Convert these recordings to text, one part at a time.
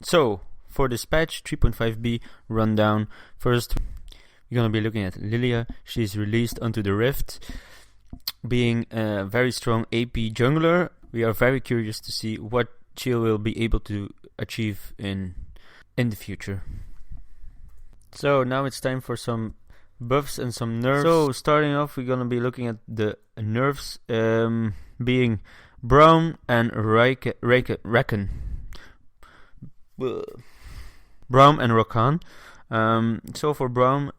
So for this patch 3.5b rundown, first we're gonna be looking at Lilia. She's released onto the Rift, being a very strong AP jungler. We are very curious to see what she will be able to achieve in the future. So now it's time for some buffs and some nerfs. So starting off, we're gonna be looking at the nerfs, being Braum and Rakan. Braum and Rakan. So for Braum,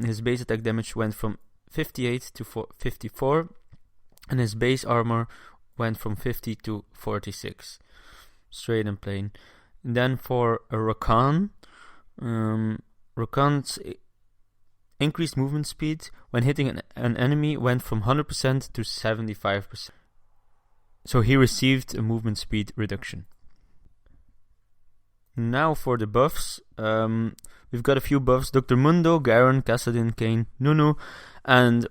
his base attack damage went from 58 to 54, and his base armor went from 50 to 46. Straight and plain. And then for Rakan, Rakan's increased movement speed when hitting an enemy went from 100% to 75%. So he received a movement speed reduction. Now for the buffs, we've got a few buffs. Dr. Mundo, Garen, Kassadin, Kayn, Nunu, and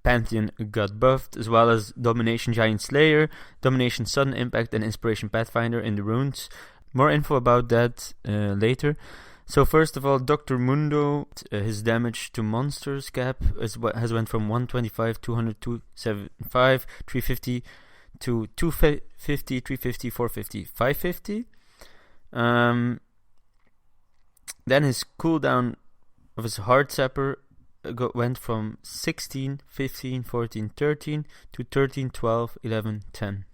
Pantheon got buffed, as well as Domination Giant Slayer, Domination Sudden Impact, and Inspiration Pathfinder in the runes. More info about that later. So first of all, Dr. Mundo, his damage to monsters cap has went from 125, 200, 275, 350 to 250, 350, 450, 550. Then his cooldown of his Heart Sapper went from 16, 15, 14, 13 to 13, 12, 11, 10.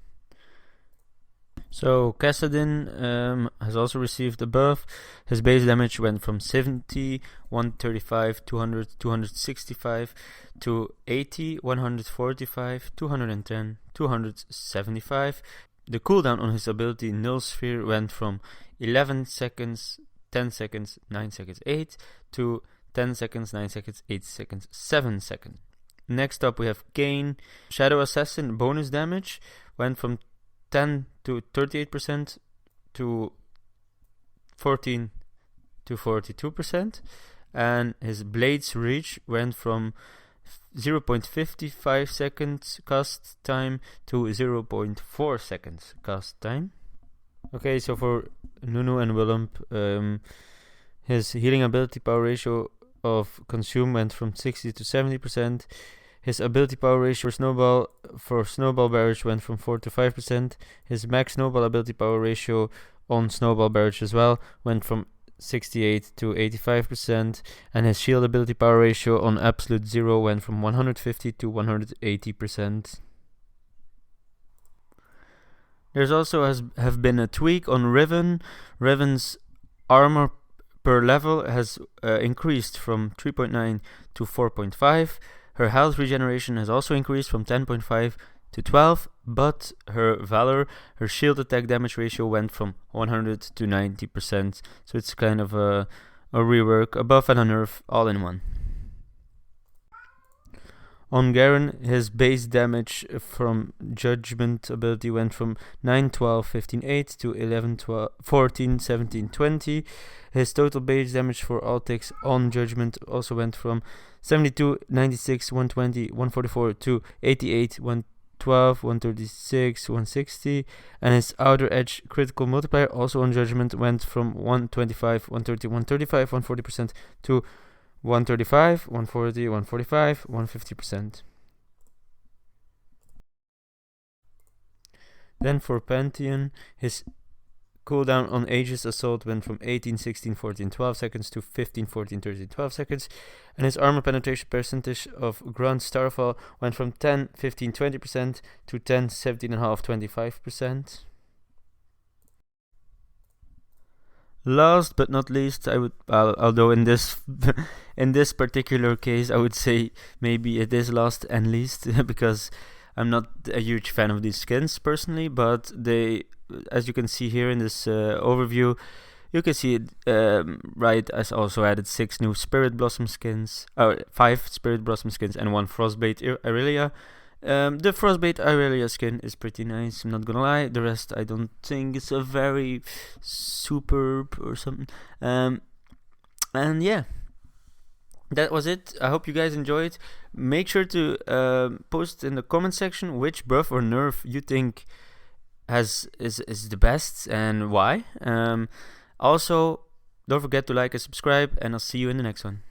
So Kassadin has also received a buff. His base damage went from 70, 135, 200, 265 to 80, 145, 210, 275. The cooldown on his ability Null Sphere went from 11 seconds, 10 seconds, 9 seconds, 8 to 10 seconds, 9 seconds, 8 seconds, 7 seconds. Next up we have Kayn. Shadow Assassin bonus damage went from 10 to 38% to 14 to 42%, and his Blade's Reach went from 0.55 seconds cast time to 0.4 seconds cast time. Okay, so for Nunu and Willump, his healing ability power ratio of Consume went from 60 to 70%. His ability power ratio for Snowball Barrage went from 4 to 5%. His max Snowball ability power ratio on Snowball Barrage as well went from 68 to 85%. And his shield ability power ratio on Absolute Zero went from 150 to 180%. There's also have been a tweak on Riven. Riven's armor per level has increased from 3.9 to 4.5. Her health regeneration has also increased from 10.5 to 12, but her Valor, her shield attack damage ratio went from 100 to 90%. So it's kind of a rework, a buff and a nerf all in one. On Garen, his base damage from Judgment ability went from 9, 12, 15, 8 to 11, 12, 14, 17, 20. His total base damage for all ticks on Judgment also went from 72, 96, 120, 144 to 88, 112, 136, 160. And his Outer Edge critical multiplier also on Judgment went from 125, 130, 135, 140% to 135, 140, 145, 150%. Then for Pantheon, his cooldown on Aegis Assault went from 18, 16, 14, 12 seconds to 15, 14, 13, 12 seconds. And his armor penetration percentage of Grunt Starfall went from 10, 15, 20% to 10, 17.5, 25%. Last but not least, although in this in this particular case, I would say maybe it is last and least because I'm not a huge fan of these skins personally, but they, as you can see here in this overview, you can see RIOT has also added 6 new Spirit Blossom skins, 5 Spirit Blossom skins and 1 Frostbite Irelia. The Frostbite Irelia skin is pretty nice, I'm not gonna lie. The rest I don't think is a very superb or something. And yeah, that was it. I hope you guys enjoyed. Make sure to post in the comment section which buff or nerf you think is the best and why. Also, don't forget to like and subscribe, and I'll see you in the next one.